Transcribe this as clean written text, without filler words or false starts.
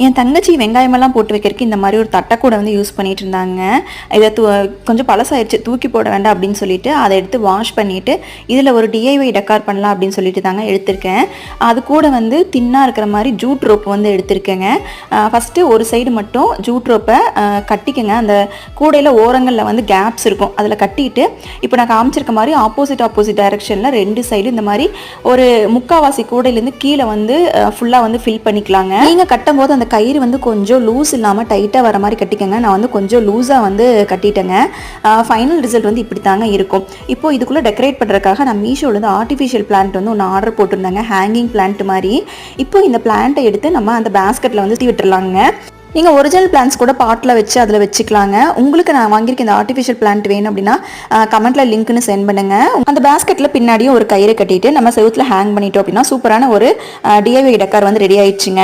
என் தங்கச்சி வெங்காயமெல்லாம் போட்டு வைக்கிறதுக்கு இந்த மாதிரி ஒரு தட்டை கூட வந்து யூஸ் பண்ணிட்டு இருந்தாங்க. இதை கொஞ்சம் பழசாயிடுச்சு, தூக்கி போட வேண்டாம் அப்படின்னு சொல்லிட்டு அதை எடுத்து வாஷ் பண்ணிவிட்டு இதில் ஒரு டிஐஒய் டெக்கார் பண்ணலாம் அப்படின்னு சொல்லிட்டு தாங்க எடுத்திருக்கேன். அது கூட வந்து தின்னாக இருக்கிற மாதிரி ஜூட் ரோப் வந்து எடுத்திருக்கேங்க. ஃபஸ்ட்டு ஒரு சைடு மட்டும் ஜூட் ரோப்பை கட்டிக்கங்க. அந்த கூடையில் ஓரங்களில் வந்து கேப்ஸ் இருக்கும், அதில் கட்டிட்டு இப்போ நான் காமிச்சிருக்க மாதிரி ஆப்போசிட் டைரெக்ஷனில் 2 சைடு இந்த மாதிரி ஒரு முக்காவாசி கூடையிலேருந்து கீழே வந்து ஃபுல்லாக வந்து ஃபில் பண்ணிக்கலாங்க. நீங்கள் கட்டும்போது அந்த கயிறு வந்து கொஞ்சம் லூஸ் இல்லாமல் டைட்டாக வர மாதிரி கட்டிக்கங்க. நான் வந்து கொஞ்சம் லூஸாக வந்து கட்டிட்டேங்க. ஃபைனல் ரிசல்ட் வந்து இப்படி தாங்க இருக்கும். இப்போது இதுக்குள்ளே டெக்கரேட் பண்ணுறதுக்காக நான் மீஷோலேருந்து ஆர்டிஃபிஷியல் பிளான்ட் வந்து ஒன்று ஆர்டர் போட்டிருந்தாங்க, ஹேங்கிங் பிளான்ட் மாதிரி. இப்போ இந்த பிளான்ட்டை எடுத்து நம்ம அந்த பேஸ்கெட்டில் வந்து விட்டுறலாங்க. நீங்கள் ஒரிஜினல் பிளான்ஸ் கூட பாட்டில் வச்சு அதில் வச்சுக்கலாங்க. உங்களுக்கு நான் வாங்கியிருக்க இந்த ஆர்டிஃபிஷியல் பிளான்ட் வேணும் அப்படின்னா கமெண்ட்டில் லிங்க்னு சென்ட் பண்ணுங்கள். அந்த பேஸ்கெட்டில் பின்னாடியும் ஒரு கயிறு கட்டிட்டு நம்ம செவுத்தில் ஹேங் பண்ணிட்டோம் அப்படின்னா சூப்பரான ஒரு டிஐஒய் டெக்கார் வந்து ரெடி ஆயிடுச்சுங்க.